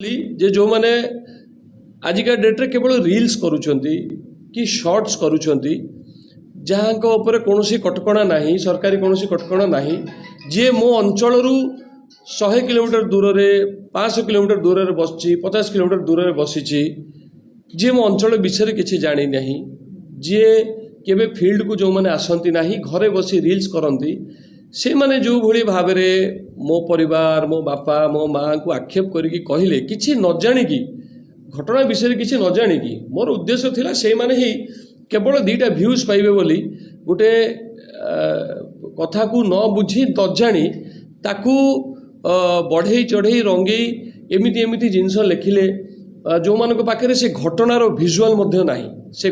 जे जो माने आजिका डेट्रे केवल रील्स करुँच कि शॉर्ट्स करुँच जहाँ कौन कटकणा नहीं सरकारी कौन कटकणा नहीं जी मो अंचल 100 किलोमीटर दूर रे 500 किलोमीटर दूर रे बस 50 किलोमीटर दूर रे बसी जी मो अंचल विषय किसी जानी नहीं जी केबे फील्ड को जो मैंने आसती ना घरे बसी रील्स करती से माने जो भली भाव मो परिवार मो बापा मो माँ को आक्षेप करके कहले किसी न जाणिकी घटना विषय किसी न जाणिकी मोर उद्देश्य थिला से माने ही केवल 2टा व्यूज पाइबे बोली गोटे कथा को न बुझी न जानी ताकू बढ़ई चढ़ई रंगई एमिति एमिति जिनस लिखिले जो मानक पाखे से घटनार भिजुआल मध्य नाही से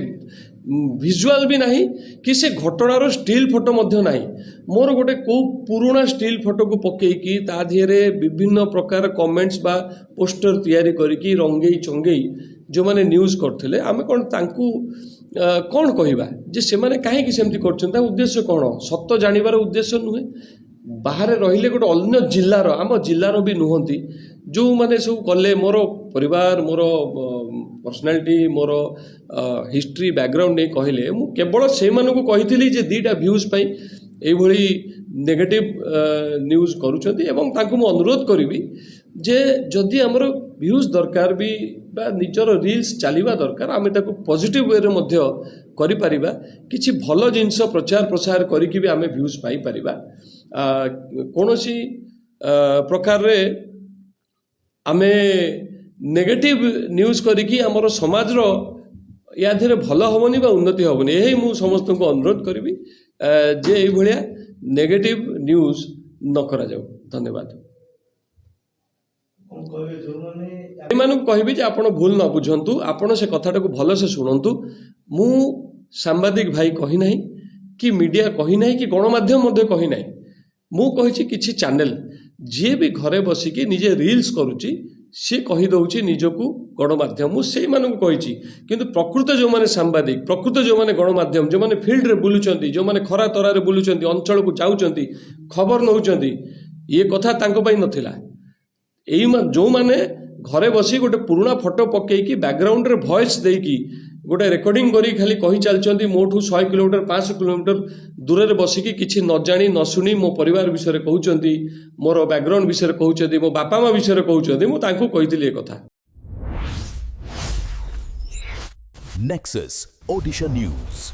भिजुआल भी नहीं कि से घटनार स्टिल फोटो मध्य नहीं मोर गोटे को पुराना स्टिल फोटो को पकईकी ता दिहरे विभिन्न प्रकार कमेंट्स बा पोस्टर तैयारी करिकी रंगई चंगई जो माने न्यूज करथिले आमे कोन तांकू कौन कहवा जे से माने काहे कि सेमती करछन उद्देश्य कौन सत्य जानिबार उद्देश्य नुहे बाहर रहिले गोटे अन्य जिल्लार आम जिल्लार भी नुहंती जो माने सब कले मोर परिवार मोर पर्सनालिटी मोर हिस्ट्री बैकग्राउंड नहीं कहले मु केवल से मानक कही जे 2टा व्यूज पाई एभली नेगेटिव न्यूज करूछंती एवं तांको मु अनुरोध करिवि जे जदि हमर व्यूज दरकार भी बा निजर रील्स चलिबा दरकार आमे ताको पॉजिटिव वे रे मध्य करि परिबा किछि भलो जिंस प्रचार प्रसार करिकि भी आमे व्यूज पाई परिबा कोनोसी प्रकार रे आमे नेगेटिव न्यूज करिकि हमर समाज रो या धीरे भलो होबनी बा उन्नति होबनी एही मु समस्त को अनुरोध करिवि जे एई भलिया नेगेटिव न्यूज न करा जाऊ धन्यवाद कहबी आपण भूल न बुझंतु आपण से कथाटा को भल से शुणु मु सांबादिक भाई कही नहीं कि मीडिया कही नहीं कि गणमाध्यम कही नहीं मु कही किछि चैनल जी भी घरे बसिकी निजे रील्स करुच्ची सी कही दउची निजको गणमाध्यम मु से मानक कही किंतु प्रकृत जो माने सांबादिक प्रकृत जो माने गणमाध्यम जो माने फील्ड रे बुलुचंती जो माने खरा तरा रे बुलुचंती अंचल को जाउचंती खबर नउचंती ये कथा तांको पई नथिला एई जो माने घरे बसी गोटे पुराना फोटो पकईकी बैकग्राउंड रे वॉइस देकी गोटे रेकर्डिंग करी खाली कही चलती मोठू 100 किलोमीटर 500 किलोमीटर दूर रे बसिकी किछि न जानी न सुनी मो परिवार विषय कहउचंती मोर बैकग्राउंड विषय कहउचंती मो बापा माँ विषय कहउचंती मु तांको कहितली ए कथा Nexus Odisha News।